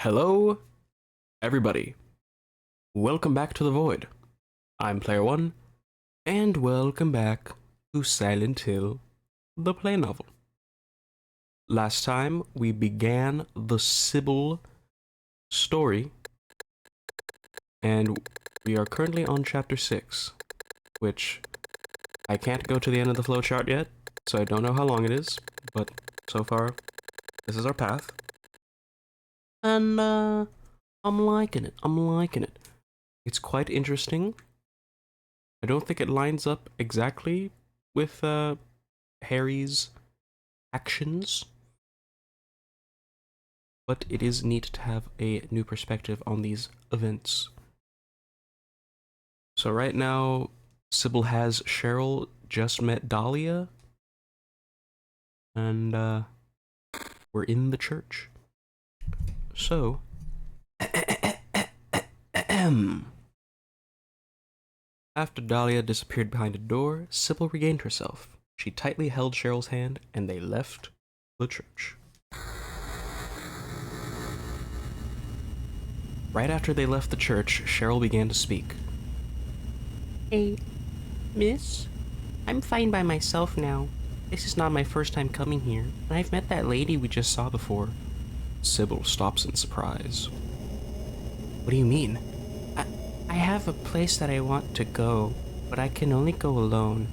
Hello, everybody. Welcome back to the Void. I'm Player One, and welcome back to Silent Hill, the play novel. Last time, we began the Sybil story, and we are currently on Chapter 6, which I can't go to the end of the flowchart yet, so I don't know how long it is, but so far, this is our path. And, I'm liking it. It's quite interesting. I don't think it lines up exactly with, Harry's actions. But it is neat to have a new perspective on these events. So right now, Sybil has Cheryl just met Dahlia. And, we're in the church. So, after Dahlia disappeared behind a door, Sybil regained herself. She tightly held Cheryl's hand, and they left the church. Right after they left the church, Cheryl began to speak. Hey, miss? I'm fine by myself now. This is not my first time coming here, and I've met that lady we just saw before. Sybil stops in surprise. What do you mean? I have a place that I want to go, but I can only go alone.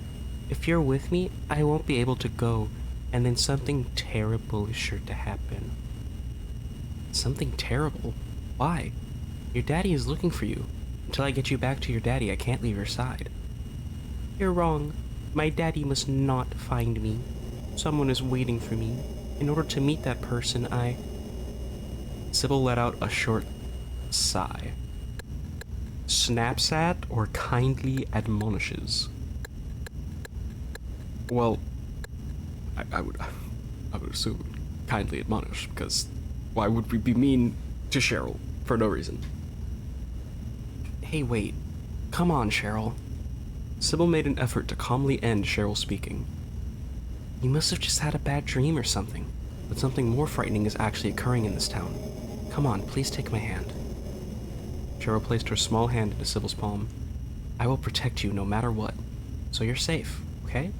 If you're with me, I won't be able to go, and then something terrible is sure to happen. Something terrible? Why? Your daddy is looking for you. Until I get you back to your daddy, I can't leave your side. You're wrong. My daddy must not find me. Someone is waiting for me. In order to meet that person, Sybil let out a short sigh. Snaps at or kindly admonishes? Well, I would assume kindly admonish, because why would we be mean to Cheryl for no reason? Hey, wait. Come on, Cheryl. Sybil made an effort to calmly end Cheryl speaking. You must have just had a bad dream or something, but something more frightening is actually occurring in this town. Come on, please take my hand. Cheryl placed her small hand into Sybil's palm. I will protect you no matter what, so you're safe, okay?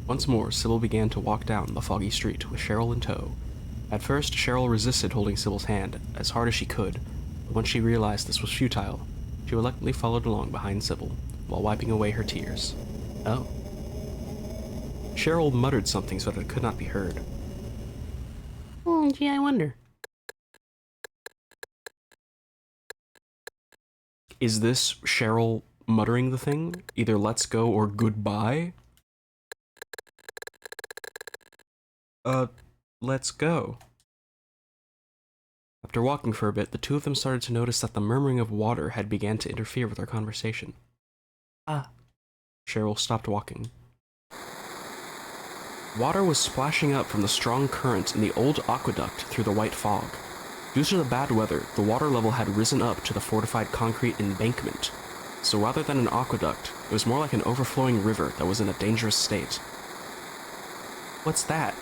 Once more, Sybil began to walk down the foggy street with Cheryl in tow. At first, Cheryl resisted holding Sybil's hand as hard as she could, but when she realized this was futile, she reluctantly followed along behind Sybil, while wiping away her tears. Oh. Cheryl muttered something so that it could not be heard. Gee, I wonder. Is this Cheryl muttering the thing? Either let's go or goodbye? Let's go. After walking for a bit, the two of them started to notice that the murmuring of water had began to interfere with their conversation. Cheryl stopped walking. Water was splashing up from the strong current in the old aqueduct through the white fog. Due to the bad weather, the water level had risen up to the fortified concrete embankment, so rather than an aqueduct, it was more like an overflowing river that was in a dangerous state. What's that?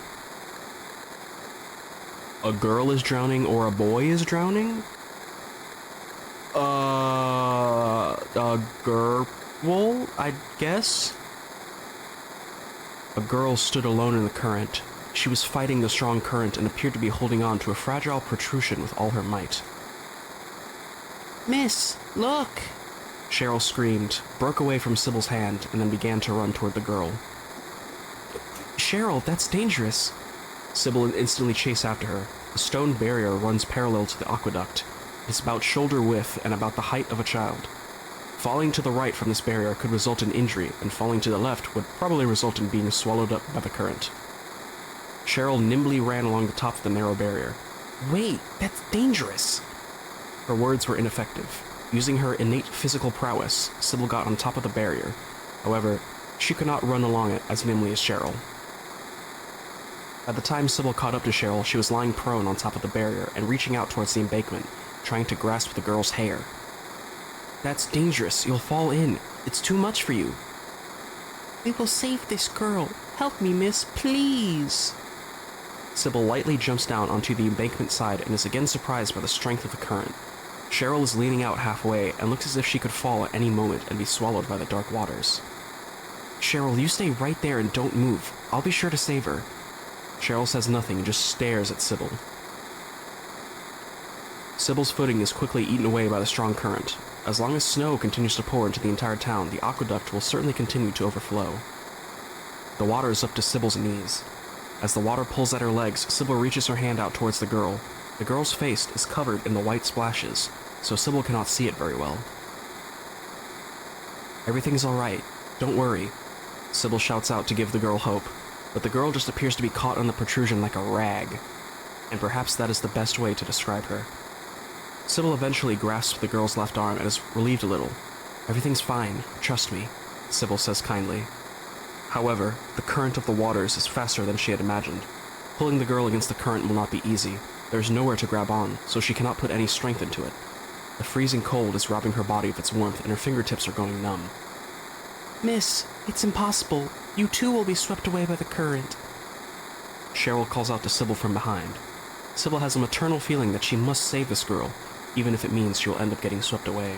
A girl is drowning or a boy is drowning? A girl, I guess? A girl stood alone in the current. She was fighting the strong current and appeared to be holding on to a fragile protrusion with all her might. Miss, look! Cheryl screamed, broke away from Sybil's hand, and then began to run toward the girl. Cheryl, that's dangerous! Sybil instantly chased after her. A stone barrier runs parallel to the aqueduct. It's about shoulder width and about the height of a child. Falling to the right from this barrier could result in injury, and falling to the left would probably result in being swallowed up by the current. Cheryl nimbly ran along the top of the narrow barrier. Wait, that's dangerous! Her words were ineffective. Using her innate physical prowess, Sybil got on top of the barrier. However, she could not run along it as nimbly as Cheryl. By the time Sybil caught up to Cheryl, she was lying prone on top of the barrier and reaching out towards the embankment, trying to grasp the girl's hair. That's dangerous. You'll fall in. It's too much for you. We will save this girl. Help me, miss, please. Sybil lightly jumps down onto the embankment side and is again surprised by the strength of the current. Cheryl is leaning out halfway and looks as if she could fall at any moment and be swallowed by the dark waters. Cheryl, you stay right there and don't move. I'll be sure to save her. Cheryl says nothing and just stares at Sybil. Sybil's footing is quickly eaten away by the strong current. As long as snow continues to pour into the entire town, the aqueduct will certainly continue to overflow. The water is up to Sybil's knees. As the water pulls at her legs, Sybil reaches her hand out towards the girl. The girl's face is covered in the white splashes, so Sybil cannot see it very well. Everything's alright. Don't worry. Sybil shouts out to give the girl hope, but the girl just appears to be caught on the protrusion like a rag, and perhaps that is the best way to describe her. Sybil eventually grasps the girl's left arm and is relieved a little. Everything's fine, trust me, Sybil says kindly. However, the current of the waters is faster than she had imagined. Pulling the girl against the current will not be easy. There is nowhere to grab on, so she cannot put any strength into it. The freezing cold is robbing her body of its warmth, and her fingertips are going numb. Miss, it's impossible. You too will be swept away by the current. Cheryl calls out to Sybil from behind. Sybil has a maternal feeling that she must save this girl, even if it means she will end up getting swept away.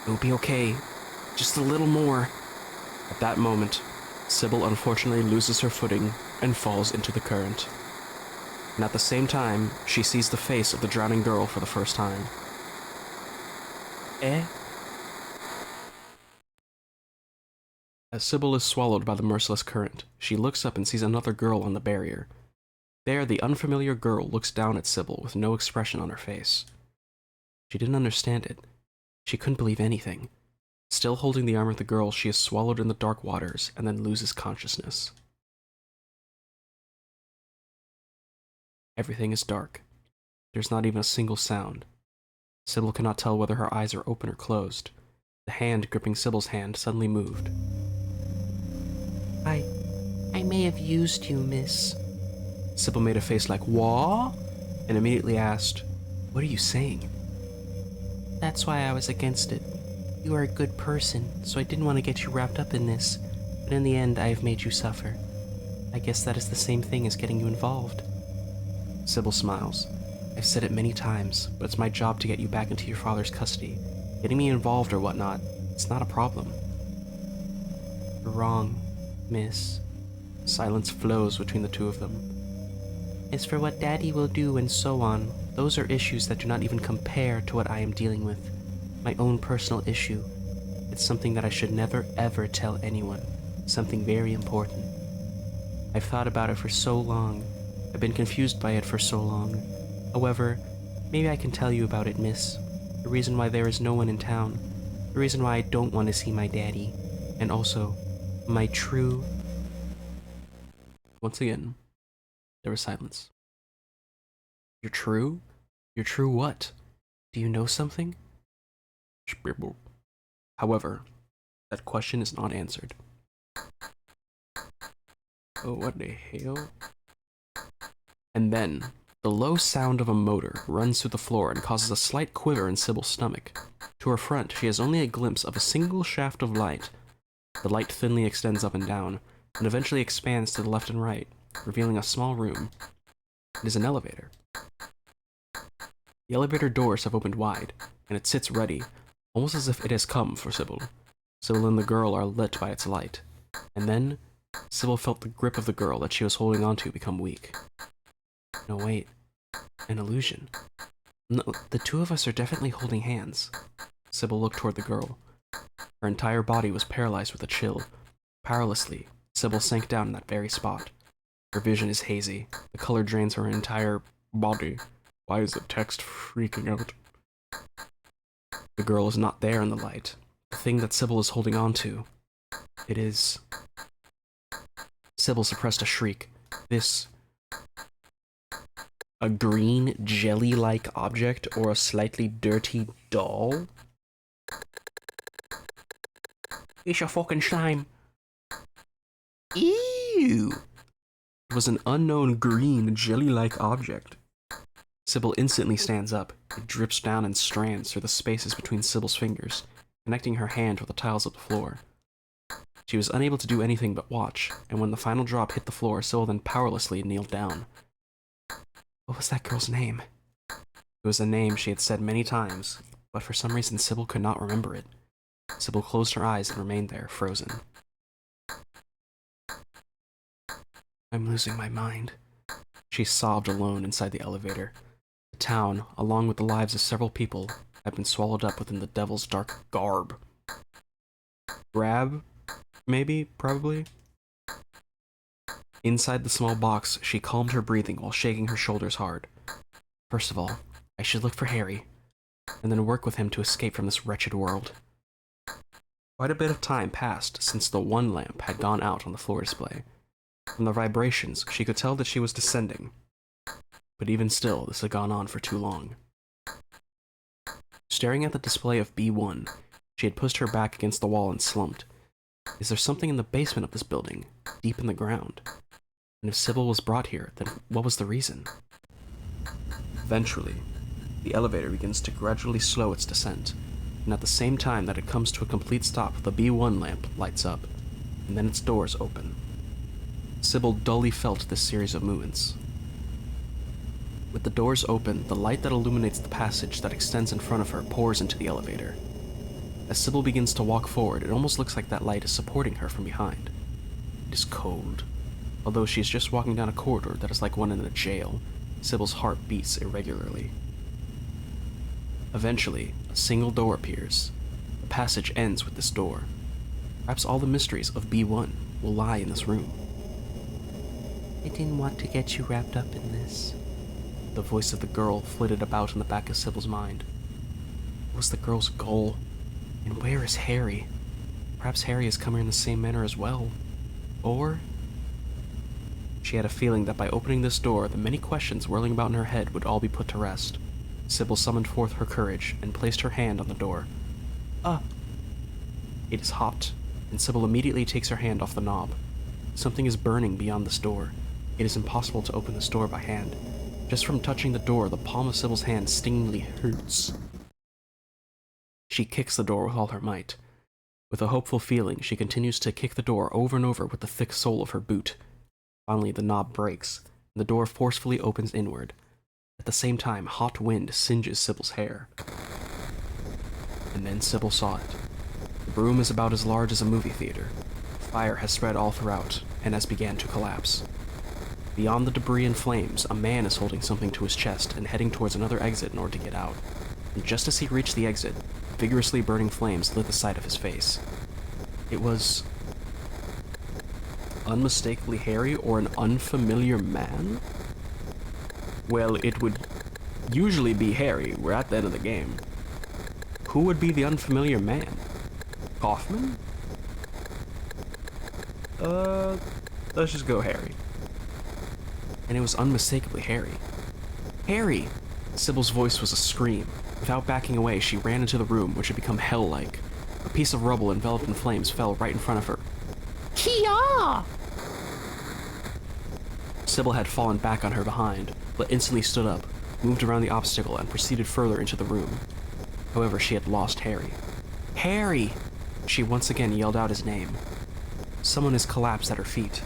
It'll be okay. Just a little more. At that moment, Sybil unfortunately loses her footing and falls into the current. And at the same time, she sees the face of the drowning girl for the first time. As Sybil is swallowed by the merciless current, she looks up and sees another girl on the barrier. There, the unfamiliar girl looks down at Sybil with no expression on her face. She didn't understand it. She couldn't believe anything. Still holding the arm of the girl, she is swallowed in the dark waters and then loses consciousness. Everything is dark. There's not even a single sound. Sybil cannot tell whether her eyes are open or closed. The hand gripping Sybil's hand suddenly moved. I may have used you, miss. Sybil made a face like, "Wha?" and immediately asked, "What are you saying?" That's why I was against it. You are a good person, so I didn't want to get you wrapped up in this, but in the end I have made you suffer. I guess that is the same thing as getting you involved. Sybil smiles. I've said it many times, but it's my job to get you back into your father's custody. Getting me involved or whatnot, it's not a problem. You're wrong, miss. Silence flows between the two of them. As for what Daddy will do and so on, those are issues that do not even compare to what I am dealing with. My own personal issue. It's something that I should never ever tell anyone. Something very important. I've thought about it for so long. I've been confused by it for so long. However, maybe I can tell you about it, miss. The reason why there is no one in town. The reason why I don't want to see my daddy. And also, my true... Once again, there was silence. You're true? You're true what? Do you know something? However, that question is not answered. Oh, what the hell? And then, the low sound of a motor runs through the floor and causes a slight quiver in Sybil's stomach. To her front, she has only a glimpse of a single shaft of light. The light thinly extends up and down, and eventually expands to the left and right, revealing a small room. It is an elevator. The elevator doors have opened wide, and it sits ready, almost as if it has come for Sybil. Sybil and the girl are lit by its light. And then, Sybil felt the grip of the girl that she was holding onto become weak. No, wait. An illusion. No, the two of us are definitely holding hands. Sybil looked toward the girl. Her entire body was paralyzed with a chill. Powerlessly, Sybil sank down in that very spot. Her vision is hazy. The color drains her entire body. Why is the text freaking out? The girl is not there in the light. The thing that Sybil is holding on to. It is... Sybil suppressed a shriek. This... A green, jelly-like object or a slightly dirty doll? It's a fucking slime. Ew! It was an unknown green, jelly-like object. Sybil instantly stands up. It drips down in strands through the spaces between Sybil's fingers, connecting her hand with the tiles of the floor. She was unable to do anything but watch, and when the final drop hit the floor, Sybil then powerlessly kneeled down. What was that girl's name? It was a name she had said many times, but for some reason Sybil could not remember it. Sybil closed her eyes and remained there, frozen. I'm losing my mind. She sobbed alone inside the elevator. The town, along with the lives of several people, had been swallowed up within the devil's dark garb. Grab? Maybe? Probably? Inside the small box, she calmed her breathing while shaking her shoulders hard. First of all, I should look for Harry, and then work with him to escape from this wretched world. Quite a bit of time passed since the one lamp had gone out on the floor display. From the vibrations, she could tell that she was descending. But even still, this had gone on for too long. Staring at the display of B1, she had pushed her back against the wall and slumped. Is there something in the basement of this building, deep in the ground? And if Sybil was brought here, then what was the reason? Eventually, the elevator begins to gradually slow its descent, and at the same time that it comes to a complete stop, the B1 lamp lights up, and then its doors open. Sybil dully felt this series of movements. With the doors open, the light that illuminates the passage that extends in front of her pours into the elevator. As Sybil begins to walk forward, it almost looks like that light is supporting her from behind. It is cold. Although she is just walking down a corridor that is like one in a jail, Sybil's heart beats irregularly. Eventually, a single door appears. The passage ends with this door. Perhaps all the mysteries of B1 will lie in this room. I didn't want to get you wrapped up in this. The voice of the girl flitted about in the back of Sybil's mind. What was the girl's goal? And where is Harry? Perhaps Harry is coming in the same manner as well. Or... She had a feeling that by opening this door, the many questions whirling about in her head would all be put to rest. Sybil summoned forth her courage and placed her hand on the door. It is hot, and Sybil immediately takes her hand off the knob. Something is burning beyond this door. It is impossible to open this door by hand. Just from touching the door, the palm of Sybil's hand stingingly hurts. She kicks the door with all her might. With a hopeful feeling, she continues to kick the door over and over with the thick sole of her boot. Finally, the knob breaks, and the door forcefully opens inward. At the same time, hot wind singes Sybil's hair. And then Sybil saw it. The room is about as large as a movie theater. Fire has spread all throughout, and has begun to collapse. Beyond the debris and flames, a man is holding something to his chest and heading towards another exit in order to get out. And just as he reached the exit, vigorously burning flames lit the side of his face. It was... unmistakably Harry or an unfamiliar man? Well, it would usually be Harry. We're at the end of the game. Who would be the unfamiliar man? Kaufman? Let's just go Harry. And it was unmistakably Harry. Harry! Sybil's voice was a scream. Without backing away, she ran into the room, which had become hell-like. A piece of rubble enveloped in flames fell right in front of her. Kia! Sybil had fallen back on her behind, but instantly stood up, moved around the obstacle, and proceeded further into the room. However, she had lost Harry. Harry! She once again yelled out his name. Someone has collapsed at her feet.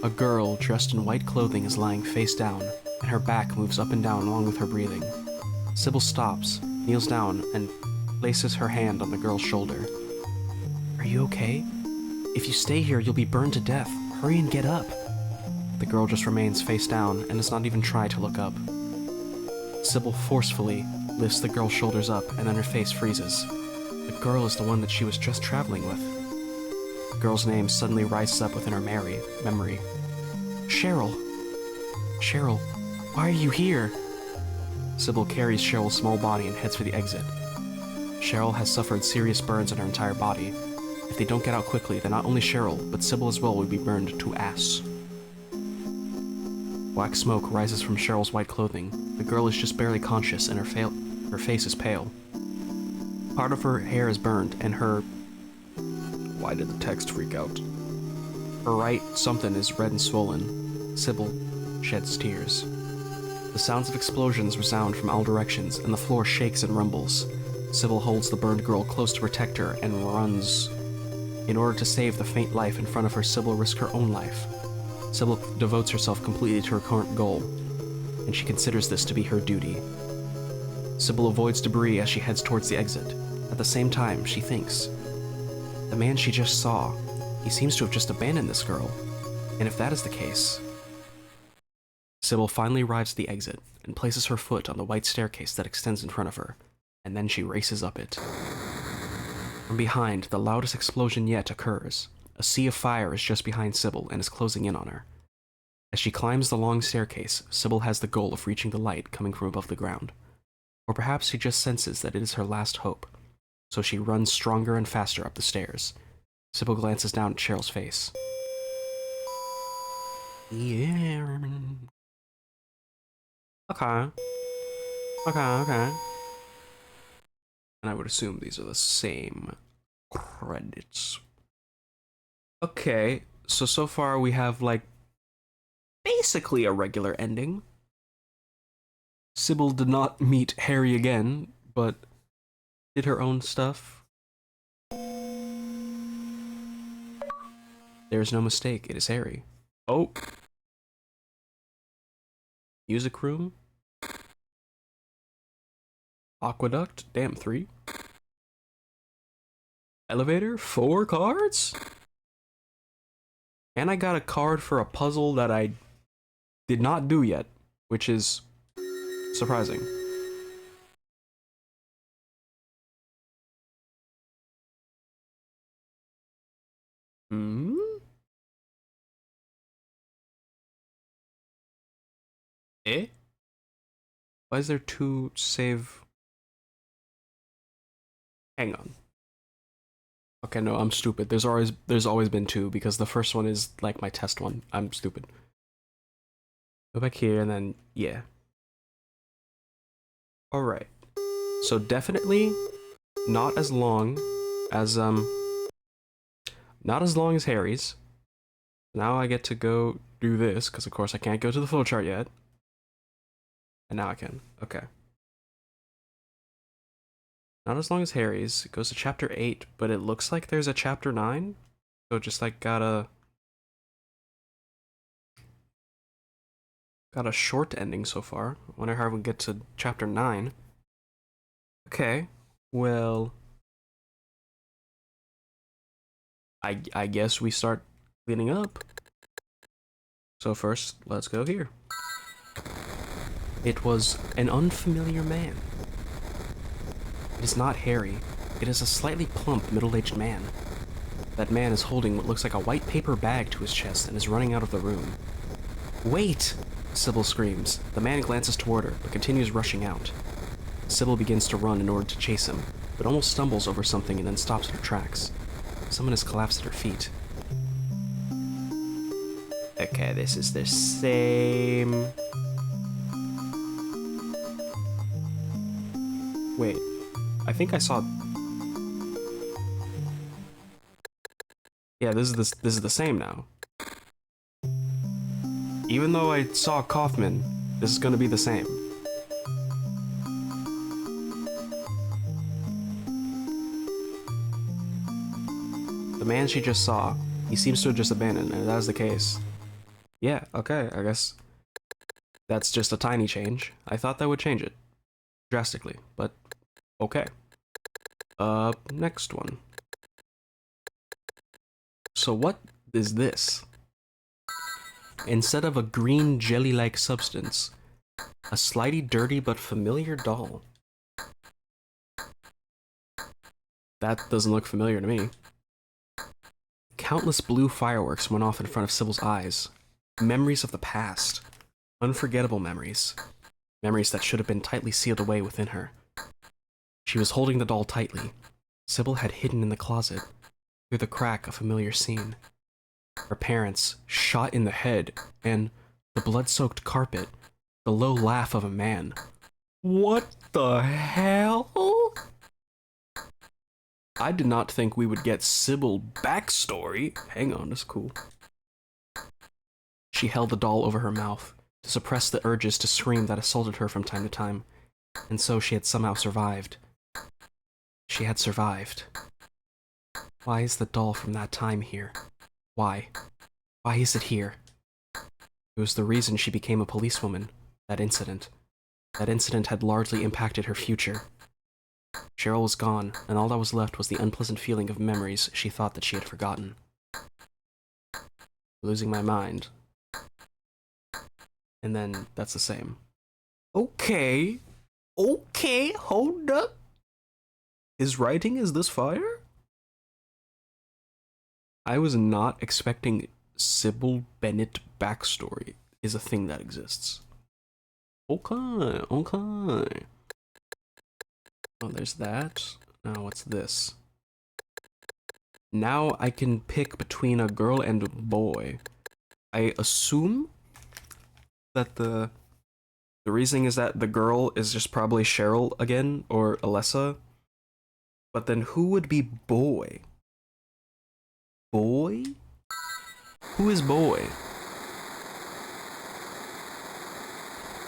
A girl dressed in white clothing is lying face down, and her back moves up and down along with her breathing. Sybil stops, kneels down, and places her hand on the girl's shoulder. Are you okay? If you stay here, you'll be burned to death. Hurry and get up. The girl just remains face down and does not even try to look up. Sybil forcefully lifts the girl's shoulders up, and then her face freezes. The girl is the one that she was just traveling with. The girl's name suddenly rises up within her memory. Cheryl! Cheryl, why are you here? Sybil carries Cheryl's small body and heads for the exit. Cheryl has suffered serious burns on her entire body. If they don't get out quickly, then not only Cheryl, but Sybil as well would be burned to ash. Black smoke rises from Cheryl's white clothing. The girl is just barely conscious, and her face is pale. Part of her hair is burned, and her... Why did the text freak out? Her right something is red and swollen. Sybil sheds tears. The sounds of explosions resound from all directions, and the floor shakes and rumbles. Sybil holds the burned girl close to protect her and runs. In order to save the faint life in front of her, Sybil risks her own life. Sybil devotes herself completely to her current goal, and she considers this to be her duty. Sybil avoids debris as she heads towards the exit. At the same time, she thinks, the man she just saw, he seems to have just abandoned this girl, and if that is the case... Sybil finally arrives at the exit and places her foot on the white staircase that extends in front of her, and then she races up it. From behind, the loudest explosion yet occurs. A sea of fire is just behind Sybil and is closing in on her. As she climbs the long staircase, Sybil has the goal of reaching the light coming from above the ground. Or perhaps she just senses that it is her last hope, so she runs stronger and faster up the stairs. Sybil glances down at Cheryl's face. Yeah. Okay. Okay. And I would assume these are the same credits. Okay, so far we have, like, basically a regular ending. Sybil did not meet Harry again, but did her own stuff. There's no mistake, it is Harry. Oh. Music room. Aqueduct, damn, 3. Elevator, 4 cards? And I got a card for a puzzle that I did not do yet, which is surprising. Hmm? Eh? Why is there 2 save? Hang on. Okay, no, I'm stupid. There's always been 2 because the first one is like my test one. I'm stupid. Go back here and then yeah. All right. So definitely not as long as Harry's. Now I get to go do this because of course I can't go to the flowchart yet. And now I can. Okay. Not as long as Harry's. It goes to chapter 8, but it looks like there's a chapter 9. So just like got a short ending so far. Wonder how we get to chapter 9. Okay. Well, I guess we start cleaning up. So first, let's go here. It was an unfamiliar man. It is not Harry. It is a slightly plump, middle-aged man. That man is holding what looks like a white paper bag to his chest and is running out of the room. Wait! Sybil screams. The man glances toward her, but continues rushing out. Sybil begins to run in order to chase him, but almost stumbles over something and then stops in her tracks. Someone has collapsed at her feet. Okay, this is the same... Wait, I think I saw... Yeah, this is the same now. Even though I saw Kaufman, this is gonna be the same. The man she just saw, he seems to have just abandoned, and if that is the case, yeah, okay, I guess that's just a tiny change. I thought that would change it drastically, but okay. Next one. So what is this? Instead of a green jelly-like substance, a slightly dirty but familiar doll. That doesn't look familiar to me. Countless blue fireworks went off in front of Sybil's eyes. Memories of the past. Unforgettable memories. Memories that should have been tightly sealed away within her. She was holding the doll tightly. Sybil had hidden in the closet, through the crack a familiar scene. Her parents, shot in the head, and the blood-soaked carpet, the low laugh of a man. What the hell? I did not think we would get Sybil backstory. Hang on, that's cool. She held the doll over her mouth to suppress the urges to scream that assaulted her from time to time, and so she had somehow survived. She had survived. Why is the doll from that time here? Why? Why is it here? It was the reason she became a policewoman. That incident. That incident had largely impacted her future. Cheryl was gone, and all that was left was the unpleasant feeling of memories she thought that she had forgotten. Losing my mind. And then that's the same. Okay. Okay, hold up. His writing is this fire? I was not expecting Sybil Bennett backstory is a thing that exists. Okay, okay. Oh, there's that. Now what's this? Now I can pick between a girl and a boy. I assume that the reasoning is that the girl is just probably Cheryl again, or Alessa. But then who would be boy? Boy? Who is boy?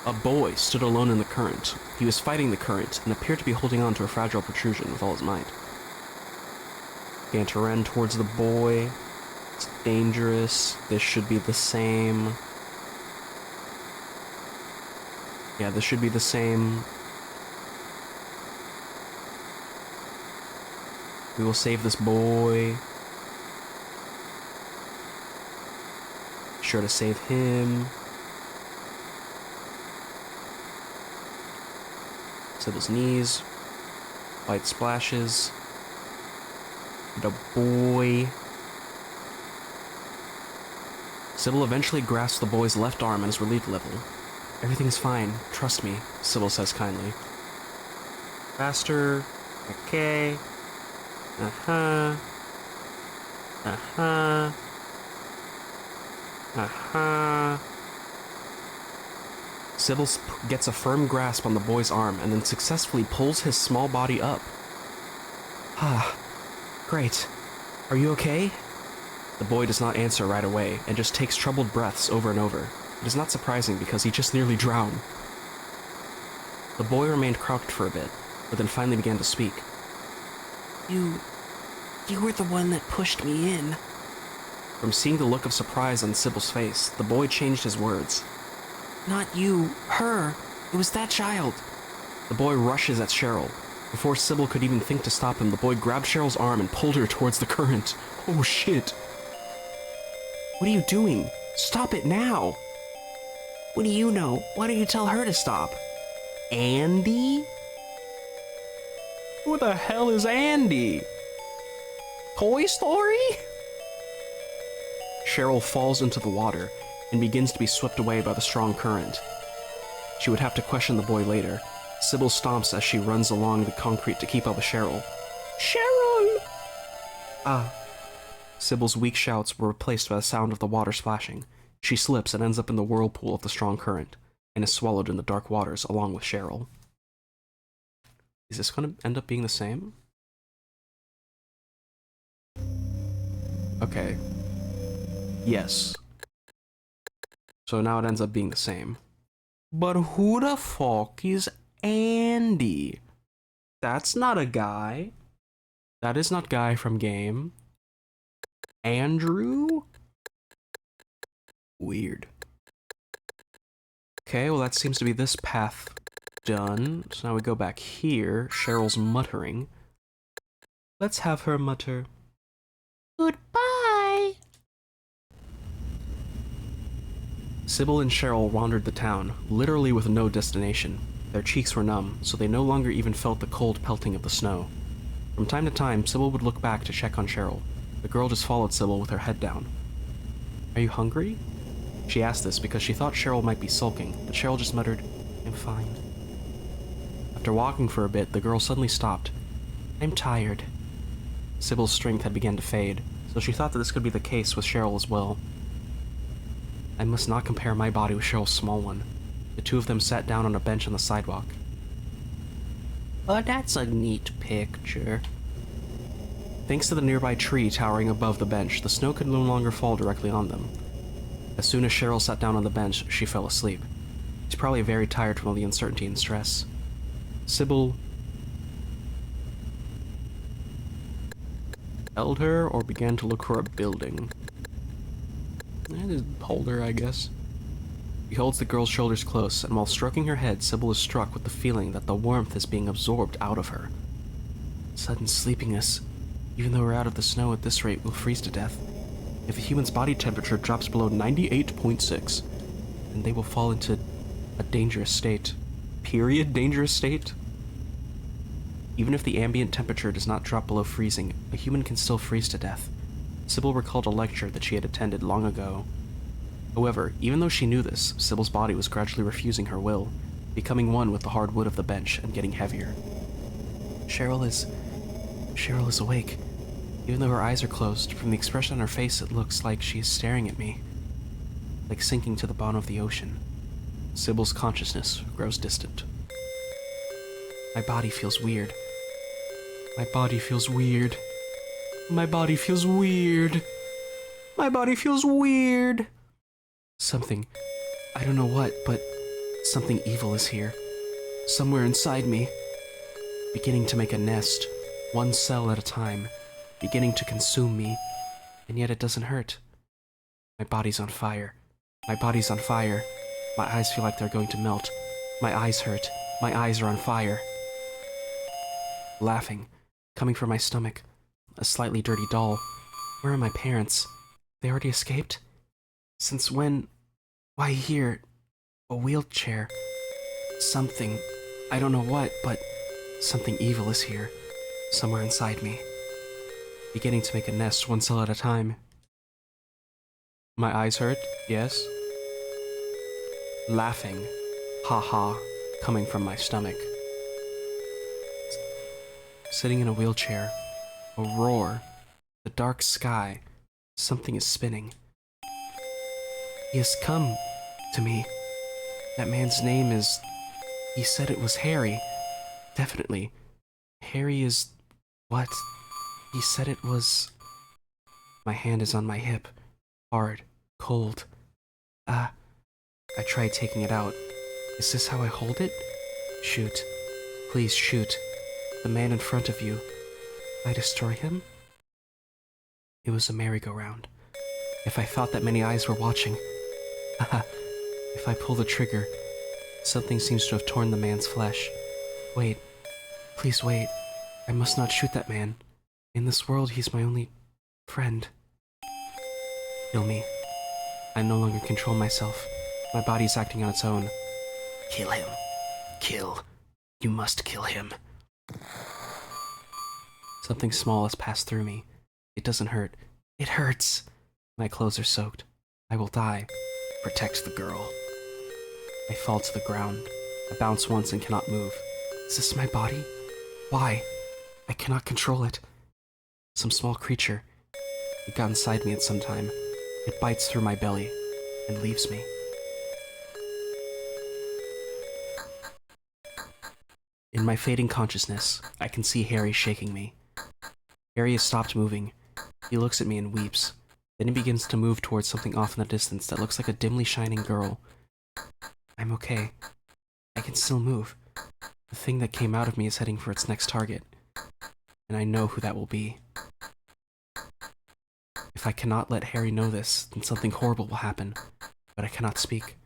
A boy stood alone in the current. He was fighting the current and appeared to be holding on to a fragile protrusion with all his might. Began to run towards the boy. It's dangerous. This should be the same. Yeah, this should be the same. We will save this boy. Sure to save him. Sybil's knees. White splashes. The boy. Sybil eventually grasps the boy's left arm and is relieved a little. Everything's fine. Trust me, Sybil says kindly. Faster. Okay. Uh-huh. Uh-huh. Uh-huh. Sybil gets a firm grasp on the boy's arm and then successfully pulls his small body up. Ah, great. Are you okay? The boy does not answer right away and just takes troubled breaths over and over. It is not surprising because he just nearly drowned. The boy remained crouched for a bit, but then finally began to speak. You were the one that pushed me in. From seeing the look of surprise on Sybil's face, the boy changed his words. Not you, her. It was that child. The boy rushes at Cheryl. Before Sybil could even think to stop him, the boy grabbed Cheryl's arm and pulled her towards the current. Oh shit. What are you doing? Stop it now! What do you know? Why don't you tell her to stop? Andy? Who the hell is Andy? Toy Story? Cheryl falls into the water and begins to be swept away by the strong current. She would have to question the boy later. Sybil stomps as she runs along the concrete to keep up with Cheryl. Cheryl! Ah. Sybil's weak shouts were replaced by the sound of the water splashing. She slips and ends up in the whirlpool of the strong current, and is swallowed in the dark waters along with Cheryl. Is this going to end up being the same? Okay. Yes. So now it ends up being the same. But who the fuck is Andy? That's not a guy. That is not Guy from game. Andrew? Weird. Okay, well that seems to be this path done. So now we go back here. Cheryl's muttering. Let's have her mutter. Goodbye! Sybil and Cheryl wandered the town, literally with no destination. Their cheeks were numb, so they no longer even felt the cold pelting of the snow. From time to time, Sybil would look back to check on Cheryl. The girl just followed Sybil with her head down. Are you hungry? She asked this because she thought Cheryl might be sulking, but Cheryl just muttered, I'm fine. After walking for a bit, the girl suddenly stopped. I'm tired. Sybil's strength had begun to fade, so she thought that this could be the case with Cheryl as well. I must not compare my body with Cheryl's small one. The two of them sat down on a bench on the sidewalk. Oh, that's a neat picture. Thanks to the nearby tree towering above the bench, the snow could no longer fall directly on them. As soon as Cheryl sat down on the bench, she fell asleep. She's probably very tired from all the uncertainty and stress. Sybil held her or began to look for a building. Just hold her, I guess. He holds the girl's shoulders close, and while stroking her head, Sybil is struck with the feeling that the warmth is being absorbed out of her. Sudden sleepiness. Even though we're out of the snow at this rate, we'll freeze to death. If a human's body temperature drops below 98.6, then they will fall into a dangerous state. Period dangerous state? Even if the ambient temperature does not drop below freezing, a human can still freeze to death. Sybil recalled a lecture that she had attended long ago. However, even though she knew this, Sybil's body was gradually refusing her will, becoming one with the hard wood of the bench and getting heavier. Cheryl is awake. Even though her eyes are closed, from the expression on her face it looks like she is staring at me, like sinking to the bottom of the ocean. Sybil's consciousness grows distant. My body feels weird. My body feels weird. My body feels weird. My body feels weird. Something, I don't know what, but something evil is here. Somewhere inside me. Beginning to make a nest, one cell at a time. Beginning to consume me. And yet it doesn't hurt. My body's on fire. My body's on fire. My eyes feel like they're going to melt. My eyes hurt. My eyes are on fire. Laughing, coming from my stomach. A slightly dirty doll. Where are my parents? They already escaped? Since when? Why here? A wheelchair. Something. I don't know what, but something evil is here. Somewhere inside me. Beginning to make a nest one cell at a time. My eyes hurt, yes? Laughing. Ha ha. Coming from my stomach. Sitting in a wheelchair. A roar. The dark sky. Something is spinning. He has come to me. That man's name is... He said it was Harry. Definitely. Harry is... What? He said it was... My hand is on my hip. Hard. Cold. I tried taking it out. Is this how I hold it? Shoot. Please shoot. The man in front of you. I destroy him? It was a merry-go-round. If I thought that many eyes were watching... Haha. If I pull the trigger, something seems to have torn the man's flesh. Wait. Please wait. I must not shoot that man. In this world, he's my only... friend. Kill me. I no longer control myself. My body's acting on its own. Kill him. Kill. You must kill him. Something small has passed through me. It doesn't hurt. It hurts. My clothes are soaked. I will die. Protect the girl. I fall to the ground. I bounce once and cannot move. Is this my body? Why? I cannot control it. Some small creature. It got inside me at some time. It bites through my belly and leaves me. In my fading consciousness, I can see Harry shaking me. Harry has stopped moving. He looks at me and weeps. Then he begins to move towards something off in the distance that looks like a dimly shining girl. I'm okay. I can still move. The thing that came out of me is heading for its next target. And I know who that will be. If I cannot let Harry know this, then something horrible will happen. But I cannot speak.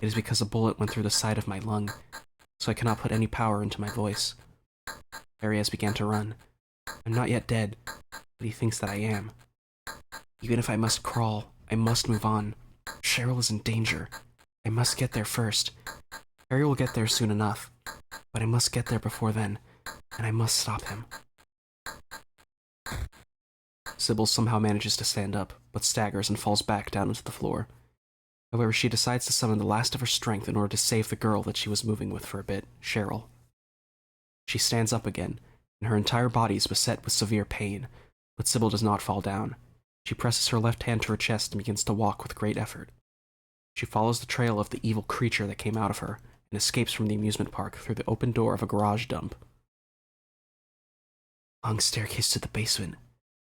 It is because a bullet went through the side of my lung, so I cannot put any power into my voice. Harry has begun to run. I'm not yet dead, but he thinks that I am. Even if I must crawl, I must move on. Cheryl is in danger. I must get there first. Harry will get there soon enough, but I must get there before then, and I must stop him. Sybil somehow manages to stand up, but staggers and falls back down into the floor. However, she decides to summon the last of her strength in order to save the girl that she was moving with for a bit, Cheryl. She stands up again, and her entire body is beset with severe pain, but Sybil does not fall down. She presses her left hand to her chest and begins to walk with great effort. She follows the trail of the evil creature that came out of her, and escapes from the amusement park through the open door of a garage dump. Long staircase to the basement.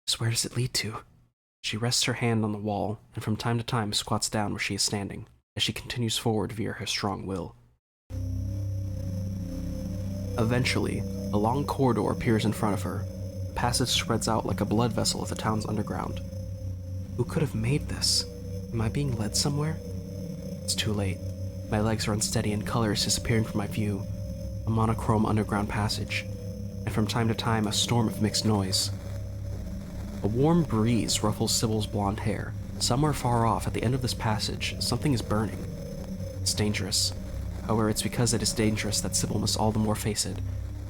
So where does it lead to? She rests her hand on the wall, and from time to time squats down where she is standing, as she continues forward via her strong will. Eventually, a long corridor appears in front of her, a passage spreads out like a blood vessel of the town's underground. Who could have made this? Am I being led somewhere? It's too late. My legs are unsteady and color is disappearing from my view. A monochrome underground passage, and from time to time a storm of mixed noise. A warm breeze ruffles Sybil's blonde hair. Somewhere far off at the end of this passage, something is burning. It's dangerous. However, it's because it is dangerous that Sybil must all the more face it.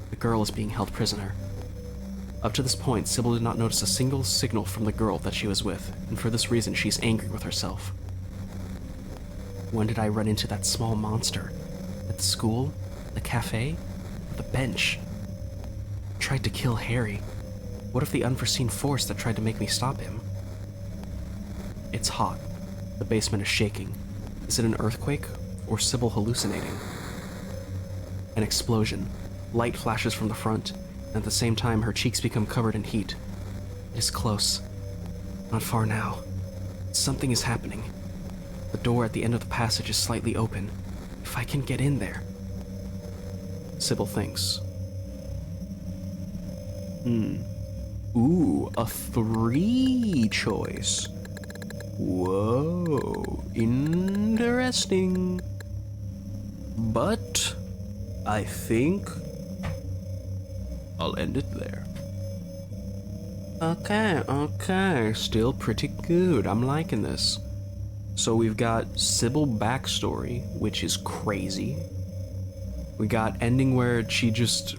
The girl is being held prisoner. Up to this point, Sybil did not notice a single signal from the girl that she was with, and for this reason she is angry with herself. When did I run into that small monster? At the school? The cafe? The bench? Tried to kill Harry. What if the unforeseen force that tried to make me stop him? It's hot. The basement is shaking. Is it an earthquake, or Sybil hallucinating? An explosion. Light flashes from the front, and at the same time her cheeks become covered in heat. It is close. Not far now. Something is happening. The door at the end of the passage is slightly open. If I can get in there. Sybil thinks. Ooh, a 3 choice. Whoa, interesting. But I think I'll end it there. Okay, still pretty good. I'm liking this. So we've got Sybil backstory, which is crazy. We got ending where she just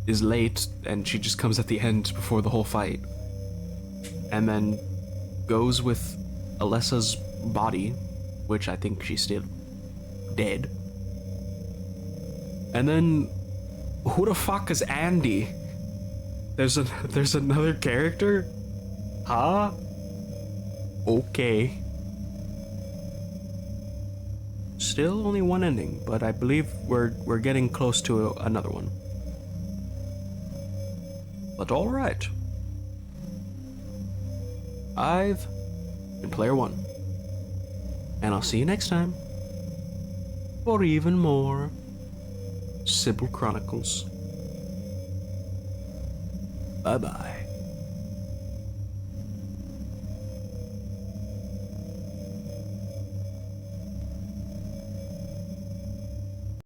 is late and she just comes at the end before the whole fight. And then goes with Alessa's body, which I think she's still dead. And then who the fuck is Andy? There's another character? Huh? Okay. Still only one ending, but I believe we're getting close to another one. But alright. I've been Player One. And I'll see you next time. For even more Sybil Chronicles. Bye-bye.